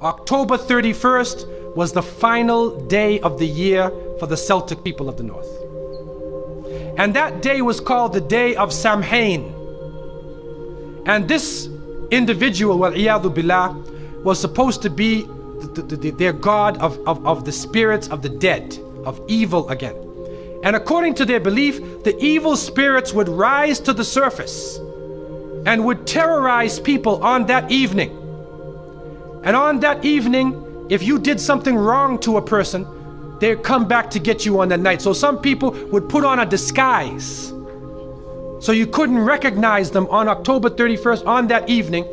October 31st was the final day of the year for the Celtic people of the north. And that day was called the Day of Samhain. And this individual, wal-iyadhu billah, was supposed to be their god of the spirits of the dead, of evil again. And according to their belief, the evil spirits would rise to the surface and would terrorize people on that evening. And on that evening, if you did something wrong to a person, they'd come back to get you on that night. So some people would put on a disguise, so you couldn't recognize them on October 31st on that evening,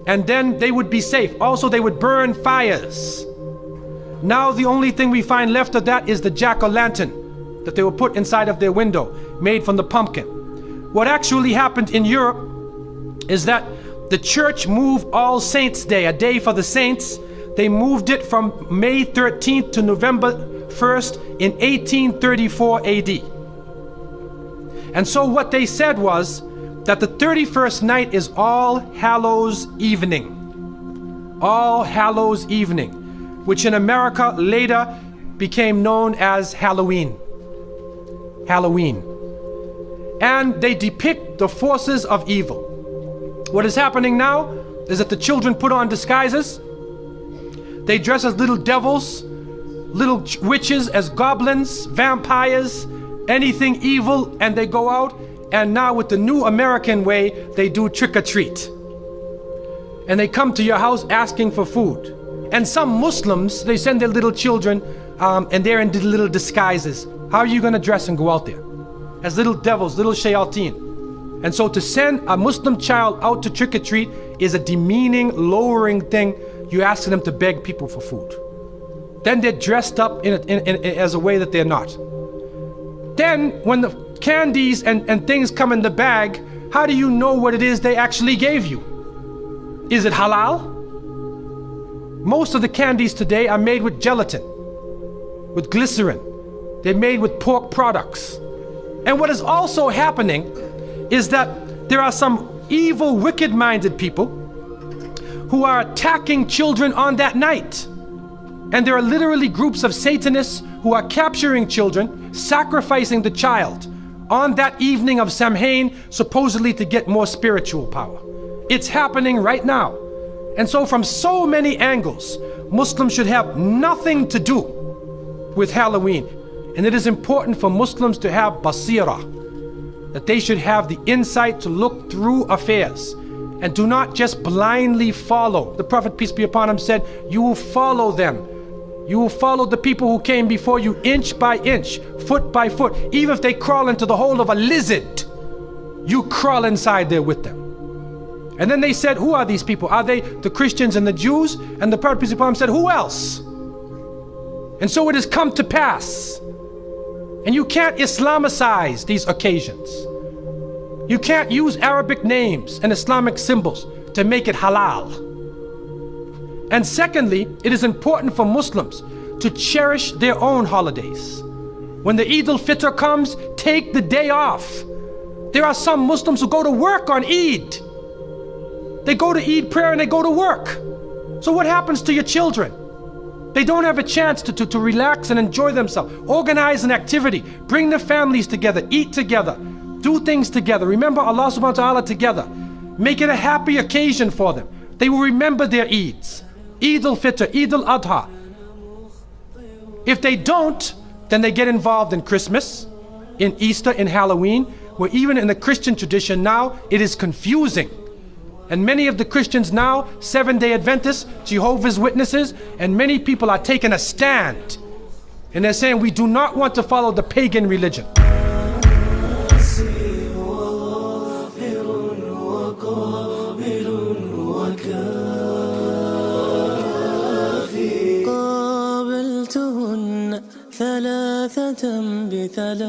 and then they would be safe. Also, they would burn fires. Now the only thing we find left of that is the jack-o'-lantern that they would put inside of their window, made from the pumpkin. What actually happened in Europe is that the church moved All Saints' Day, a day for the saints. They moved it from May 13th to November 1st in 1834 AD. And so what they said was that the 31st night is All Hallows Evening. All Hallows Evening, which in America later became known as Halloween. Halloween. And they depict the forces of evil. What is happening now is that the children put on disguises. They dress as little devils, little witches, as goblins, vampires, anything evil, and they go out. And now with the new American way, they do trick-or-treat. And they come to your house asking for food. And some Muslims, they send their little children and they're in little disguises. How are you going to dress and go out there? As little devils, little shayateen. And so to send a Muslim child out to trick-or-treat is a demeaning, lowering thing. You ask them to beg people for food. Then they're dressed up as a way that they're not. Then when the candies and things come in the bag, how do you know what it is they actually gave you? Is it halal? Most of the candies today are made with gelatin, with glycerin. They're made with pork products. And what is also happening is that there are some evil, wicked-minded people who are attacking children on that night. And there are literally groups of Satanists who are capturing children, sacrificing the child on that evening of Samhain, supposedly to get more spiritual power. It's happening right now. And so from so many angles, Muslims should have nothing to do with Halloween. And it is important for Muslims to have basira, that they should have the insight to look through affairs and do not just blindly follow. The Prophet, peace be upon him, said, you will follow them. You will follow the people who came before you inch by inch, foot by foot. Even if they crawl into the hole of a lizard, you crawl inside there with them. And then they said, who are these people? Are they the Christians and the Jews? And the Prophet, peace be upon him, said, who else? And so it has come to pass. And you can't Islamicize these occasions. You can't use Arabic names and Islamic symbols to make it halal. And secondly, it is important for Muslims to cherish their own holidays. When the Eid al-Fitr comes, take the day off. There are some Muslims who go to work on Eid. They go to Eid prayer and they go to work. So what happens to your children? They don't have a chance to relax and enjoy themselves. Organize an activity. Bring their families together. Eat together. Do things together. Remember Allah subhanahu wa ta'ala together. Make it a happy occasion for them. They will remember their Eids. Eid al-Fitr, Eid al-Adha. If they don't, then they get involved in Christmas, in Easter, in Halloween, where even in the Christian tradition now, it is confusing. And many of the Christians now, Seventh-day Adventists, Jehovah's Witnesses, and many people are taking a stand. And they're saying we do not want to follow the pagan religion. ثلاثة بثلاثة